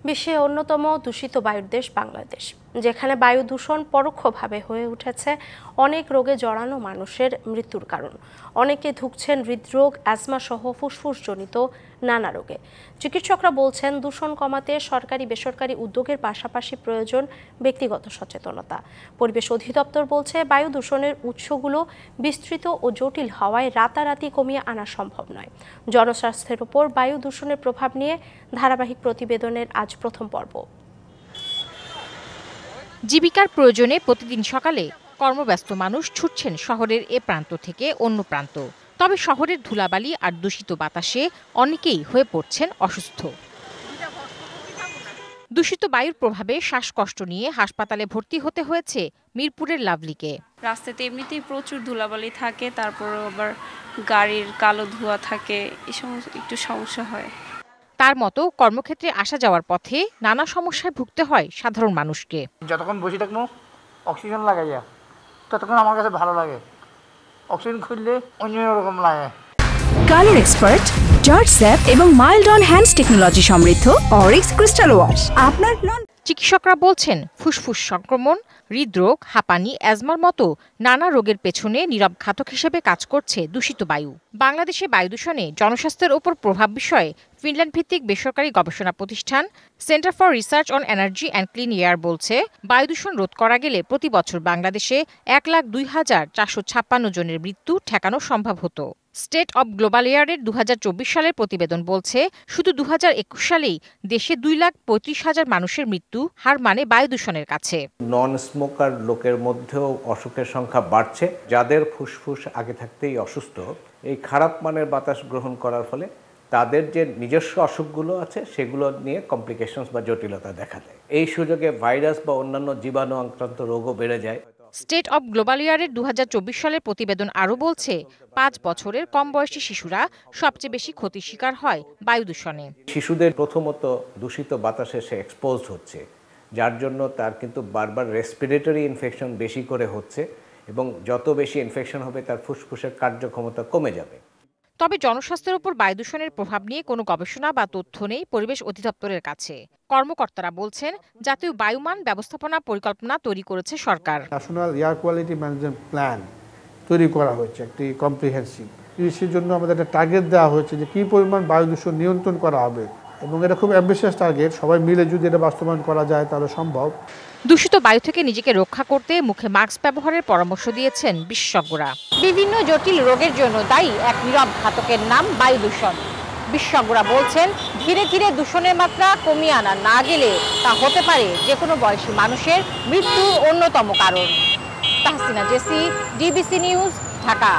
বিশ্বে অন্যতম দূষিত বায়ুর দেশ বাংলাদেশ, যেখানে বায়ু দূষণ পরোক্ষভাবে হয়ে উঠেছে অনেক রোগে জড়ানো মানুষের মৃত্যুর কারণ। অনেকে ভুগছেন হৃদরোগ, অ্যাজমা সহ ফুসফুসজনিত নানা রোগে। চিকিৎসকরা বলছেন, দূষণ কমাতে সরকারি বেসরকারি উদ্যোগের পাশাপাশি প্রয়োজন ব্যক্তিগত সচেতনতা। পরিবেশ অধিদপ্তর বলছে, বায়ু দূষণের উৎসগুলো বিস্তৃত ও জটিল হওয়ায় রাতারাতি কমিয়ে আনা সম্ভব নয়। জনস্বাস্থ্যের উপর বায়ু দূষণের প্রভাব নিয়ে ধারাবাহিক প্রতিবেদনের আজ প্রথম পর্ব। জীবিকার প্রয়োজনে প্রতিদিন সকালে কর্মব্যস্ত মানুষ ছুটছেন শহরের এ প্রান্ত থেকে অন্য প্রান্ত। তবে শহরের ধুলাবালি আর দূষিত বাতাসে অনেকেই হয়ে পড়ছেন অসুস্থ। দূষিত বায়ুর প্রভাবে শ্বাসকষ্ট নিয়ে হাসপাতালে ভর্তি হতে হয়েছে মিরপুরের লাভলিকে। রাস্তাতে এমনিতেই প্রচুর ধুলাবালি থাকে, তারপর আবার গাড়ির কালো ধোঁয়া থাকে, এই সমস্ত একটু সমস্যা হয়। তার মতো কর্মক্ষেত্রে আসা যাওয়ার পথে নানা সমস্যায় ভুগতে হয় সাধারণ মানুষকে। যতক্ষণ বসে থাকবো অক্সিজেন লাগাইয়া ততক্ষণ আমার কাছে ভালো লাগে, অক্সিজেন খুললে অন্যরকম লাগে। কালার এক্সপার্ট, জর্জ স্যাপ এবং মাইল্ড অন হ্যান্ডস টেকনোলজি সমৃদ্ধ অরিক্স ক্রিস্টাল ওয়াশ আপনার চিকিৎসকরা বলছেন, ফুসফুস সংক্রমণ, হৃদরোগ, হাঁপানি, অ্যাজমার মতো নানা রোগের পেছনে নীরব ঘাতক হিসেবে কাজ করছে দূষিত বায়ু। বাংলাদেশে বায়ু দূষণে জনস্বাস্থ্যের উপর প্রভাব বিষয়ে ফিনল্যান্ড ভিত্তিক বেসরকারি গবেষণা প্রতিষ্ঠান centre for research on energy and clean air বলছে, বায়ু দূষণ রোধ করা গেলে প্রতি বছর বাংলাদেশে 1,02,456 জনের মৃত্যু ঠেকানো সম্ভব হতো। স্টেট অব গ্লোবাল এয়ারের 2024 সালের প্রতিবেদন বলছে, শুধু 2021 সালেই দেশে 2,35,000 মানুষের মৃত্যু হার মানে বায়ু দূষণের কাছে। নন স্মোকার লোকের মধ্যেও অসুখের সংখ্যা বাড়ছে। যাদের ফুসফুস আগে থাকতেই অসুস্থ, এই খারাপ মানের বাতাস গ্রহণ করার ফলে তাদের যে নিজস্ব অসুখগুলো আছে সেগুলো নিয়ে কমপ্লিকেশনস বা জটিলতা দেখা দেয়। এই সুযোগে ভাইরাস বা অন্যান্য জীবাণু আক্রান্ত রোগও বেড়ে যায়। স্টেট অব গ্লোবাল এয়ারের 2024 সালের প্রতিবেদন আরও বলছে, 5 বছরের কম বয়সী শিশুরা সবচেয়ে বেশি ক্ষতির শিকার হয় বায়ু দূষণে। শিশুদের প্রথমত দূষিত বাতাসে সে এক্সপোজ হচ্ছে, যার জন্য তার কিন্তু বারবার রেসপিরেটরি ইনফেকশন বেশি করে হচ্ছে এবং যত বেশি ইনফেকশন হবে তার ফুসফুসের কার্যক্ষমতা কমে যাবে। তবে জনস্বাস্থ্যের উপর বায়ু দূষণের প্রভাব নিয়ে কোনো গবেষণা বা তথ্য নেই পরিবেশ অধিদপ্তরের কাছে। কর্মকর্তারা বলছেন, জাতীয় বায়ুমান ব্যবস্থাপনা পরিকল্পনা তৈরি করেছে সরকার। National air quality management plan তৈরি করা হয়েছে, একটি কম্প্রিহেন্সিভ। সেই জন্য আমাদের একটা টার্গেট দেওয়া হয়েছে যে কী পরিমাণ বায়ু দূষণ নিয়ন্ত্রণ করা হবে, এবং এটা খুব অ্যাম্বিশিয়াস টার্গেট। সবাই মিলে যদি এটা বাস্তবায়ন করা যায় তাহলে সম্ভব। দূষিত বায়ু থেকে নিজেকে রক্ষা করতে মুখে মাস্ক ব্যবহারের পরামর্শ দিয়েছেন বিশেষজ্ঞরা। বিভিন্ন জটিল রোগের জন্য দায়ী এক নীরব ঘাতকের নাম বায়ু দূষণ। বিশেষজ্ঞরা বলছেন, ধীরে ধীরে দূষণের মাত্রা কমিয়ে আনা না গেলে তা হতে পারে যে কোনো বয়সী মানুষের মৃত্যুর অন্যতম কারণ। তাহসিনা জেসি, ডিবিসি নিউজ, ঢাকা।